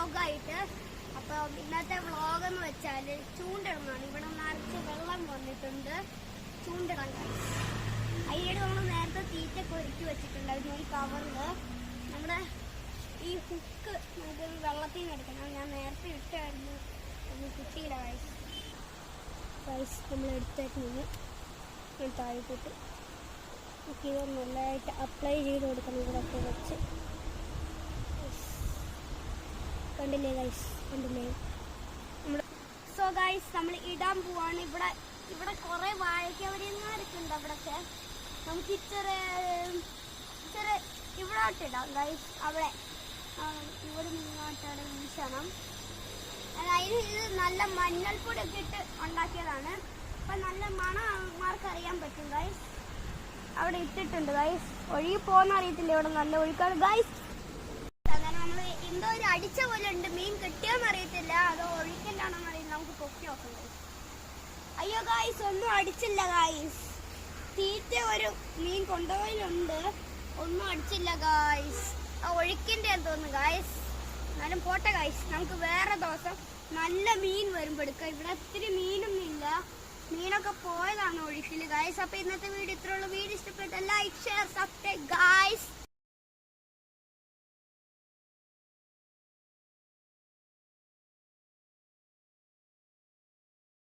വ്ളോഗായിട്ട്. അപ്പോൾ ഇന്നത്തെ വ്ളോഗെന്ന് വെച്ചാൽ ചൂണ്ടിടുന്നതാണ്. ഇവിടെ നിറച്ച് വെള്ളം വന്നിട്ടുണ്ട്, ചൂണ്ടിടാൻ കഴിയും. അതിനായിട്ട് നമ്മൾ നേരത്തെ തീറ്റൊക്കെ ഒരുക്കി വെച്ചിട്ടുണ്ടായിരുന്നു ഈ കവറിൽ. നമ്മുടെ ഈ ഹുക്ക് നമുക്ക് വെള്ളത്തിൽ നിന്ന് എടുക്കണം. ഞാൻ നേരത്തെ ഇട്ടായിരുന്നു, ഒന്നും കിട്ടിയില്ല ഗൈസ്. നമ്മൾ എടുത്തേക്കുന്നത് താഴെപ്പോട്ട് ഇത് നല്ലതായിട്ട് അപ്ലൈ ചെയ്ത് കൊടുക്കണം. ഇവിടെ ഒക്കെ വെച്ച് കണ്ടില്ലേ ഗൈസ്, കണ്ടില്ലേ നമ്മൾ. സോ ഗൈസ് നമ്മൾ ഇടാൻ പോവാണ്. ഇവിടെ കുറേ വാഴയ്ക്കവരിങ്ങാരൊക്കെ ഉണ്ട്. അവിടെയൊക്കെ നമുക്ക് ചെറിയ ഇവിടോട്ടിടാം ഗൈസ്. അവിടെ ഇവിടെ ഇങ്ങോട്ടാണ് വീശണം. അതായത് ഇത് നല്ല മഞ്ഞൾപ്പൊടി ഒക്കെ ഇട്ട് ഉണ്ടാക്കിയതാണ്. അപ്പം നല്ല മണമാർക്ക് അറിയാൻ പറ്റും ഗൈസ്. അവിടെ ഇട്ടിട്ടുണ്ട് ഗൈസ്. ഒഴുകി പോകുന്ന അറിയത്തില്ല, ഇവിടെ നല്ല ഒഴുക്കാണ് ഗൈസ്. അങ്ങനെ നമ്മൾ എന്തോ ഒരു അടിച്ച പോലെ ഉണ്ട്. മീൻ കിട്ടിയോന്ന് അറിയത്തില്ല, അതോ ഒഴുക്കില്ലാണെന്ന് അറിയില്ല. നമുക്ക് പൊക്കി നോക്കാം ഗൈസ്. അയ്യോ ഗൈസ്, ഒന്നും അടിച്ചില്ല ഗൈസ്. തീറ്റ ഒരു മീൻ കൊണ്ടുപോയിലുണ്ട്, ഒന്നും അടിച്ചില്ല ഗൈസ്. ആ ഒഴുക്കിൻ്റെ തോന്നുന്നു ഗൈസ്. എന്നാലും പോട്ടെ ഗൈസ്, നമുക്ക് വേറെ ദിവസം നല്ല മീൻ വരുമ്പോൾ എടുക്കാം. ഇവിടെ ഒത്തിരി മീനൊന്നും ഇല്ല, മീനൊക്കെ പോയതാണ് ഒഴുക്കിൽ ഗൈസ്. അപ്പോൾ ഇന്നത്തെ വീഡിയോ ഇത്രയുള്ള. വീഡിയോ ഇഷ്ടപ്പെട്ട ലൈക്ക്, ഷെയർ, സബ്സ്ക്രൈബ് ഗൈസ്.